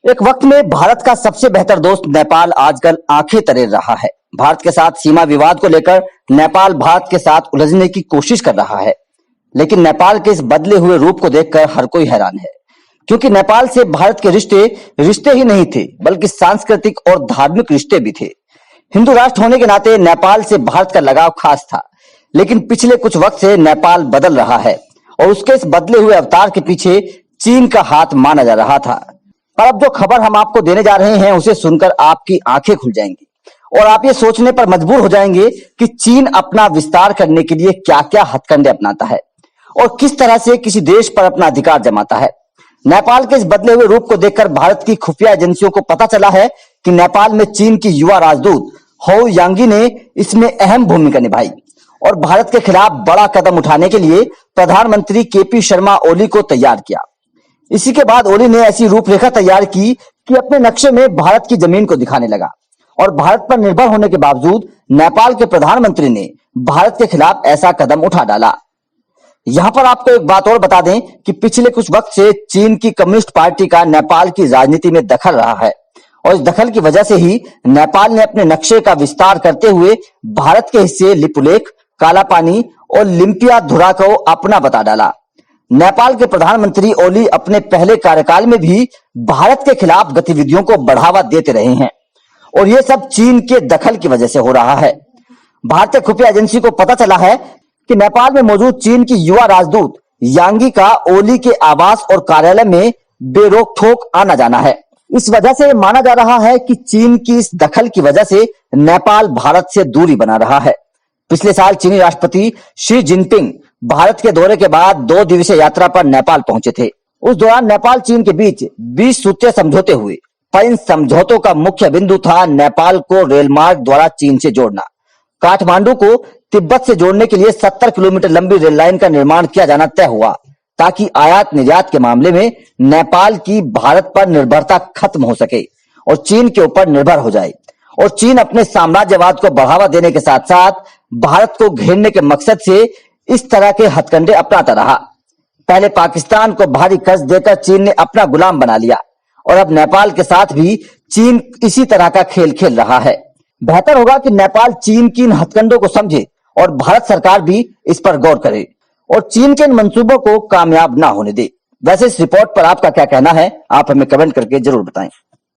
एक वक्त में भारत का सबसे बेहतर दोस्त नेपाल आजकल आंखें तरेर रहा है। भारत के साथ सीमा विवाद को लेकर नेपाल भारत के साथ उलझने की कोशिश कर रहा है, लेकिन नेपाल के इस बदले हुए रूप को देखकर हर कोई हैरान है, क्योंकि नेपाल से भारत के रिश्ते रिश्ते ही नहीं थे, बल्कि सांस्कृतिक और धार्मिक रिश्ते भी थे। हिंदू राष्ट्र होने के नाते नेपाल से भारत का लगाव खास था, लेकिन पिछले कुछ वक्त से नेपाल बदल रहा है और उसके इस बदले हुए अवतार के पीछे चीन का हाथ माना जा रहा था। पर अब जो खबर हम आपको देने जा रहे हैं, उसे सुनकर आपकी आंखें खुल जाएंगी और आप ये सोचने पर मजबूर हो जाएंगे कि चीन अपना विस्तार करने के लिए क्या क्या हथकंडे अपनाता है और किस तरह से किसी देश पर अपना अधिकार जमाता है। नेपाल के इस बदले हुए रूप को देखकर भारत की खुफिया एजेंसियों को पता चला है कि नेपाल में चीन की युवा राजदूत हो यांगी ने इसमें अहम भूमिका निभाई और भारत के खिलाफ बड़ा कदम उठाने के लिए प्रधानमंत्री केपी शर्मा ओली को तैयार किया। इसी के बाद ओली ने ऐसी रूपरेखा तैयार की कि अपने नक्शे में भारत की जमीन को दिखाने लगा और भारत पर निर्भर होने के बावजूद नेपाल के प्रधानमंत्री ने भारत के खिलाफ ऐसा कदम उठा डाला। यहां पर आपको एक बात और बता दें कि पिछले कुछ वक्त से चीन की कम्युनिस्ट पार्टी का नेपाल की राजनीति में दखल रहा है और इस दखल की वजह से ही नेपाल ने अपने नक्शे का विस्तार करते हुए भारत के हिस्से लिपुलेख, कालापानी और लिम्पियाधुरा को अपना बता डाला। नेपाल के प्रधानमंत्री ओली अपने पहले कार्यकाल में भी भारत के खिलाफ गतिविधियों को बढ़ावा देते रहे हैं और यह सब चीन के दखल की वजह से हो रहा है। भारतीय खुफिया एजेंसी को पता चला है कि नेपाल में मौजूद चीन की युवा राजदूत यांगी का ओली के आवास और कार्यालय में बेरोक ठोक आना जाना है। इस वजह से माना जा रहा है कि चीन की इस दखल की वजह से नेपाल भारत से दूरी बना रहा है। पिछले साल चीनी राष्ट्रपति शी जिनपिंग भारत के दौरे के बाद 2 दिवसीय यात्रा पर नेपाल पहुंचे थे। उस दौरान नेपाल चीन के बीच 20 सूत्रीय समझौते हुए, पर इन समझौतों का मुख्य बिंदु था नेपाल को रेल मार्ग द्वारा चीन से जोड़ना। काठमांडू को तिब्बत से जोड़ने के लिए 70 किलोमीटर लंबी रेल लाइन का निर्माण किया जाना तय हुआ, ताकि आयात निर्यात के मामले में नेपाल की भारत पर निर्भरता खत्म हो सके और चीन के ऊपर निर्भर हो जाए। और चीन अपने साम्राज्यवाद को बढ़ावा देने के साथ साथ भारत को घेरने के मकसद से इस तरह के हथकंडे अपनाता रहा। पहले पाकिस्तान को भारी कर्ज देकर चीन ने अपना गुलाम बना लिया और अब नेपाल के साथ भी चीन इसी तरह का खेल खेल रहा है। बेहतर होगा कि नेपाल चीन की इन हथकंडों को समझे और भारत सरकार भी इस पर गौर करे और चीन के इन मंसूबों को कामयाब ना होने दे। वैसे इस रिपोर्ट पर आपका क्या कहना है, आप हमें कमेंट करके जरूर बताएं।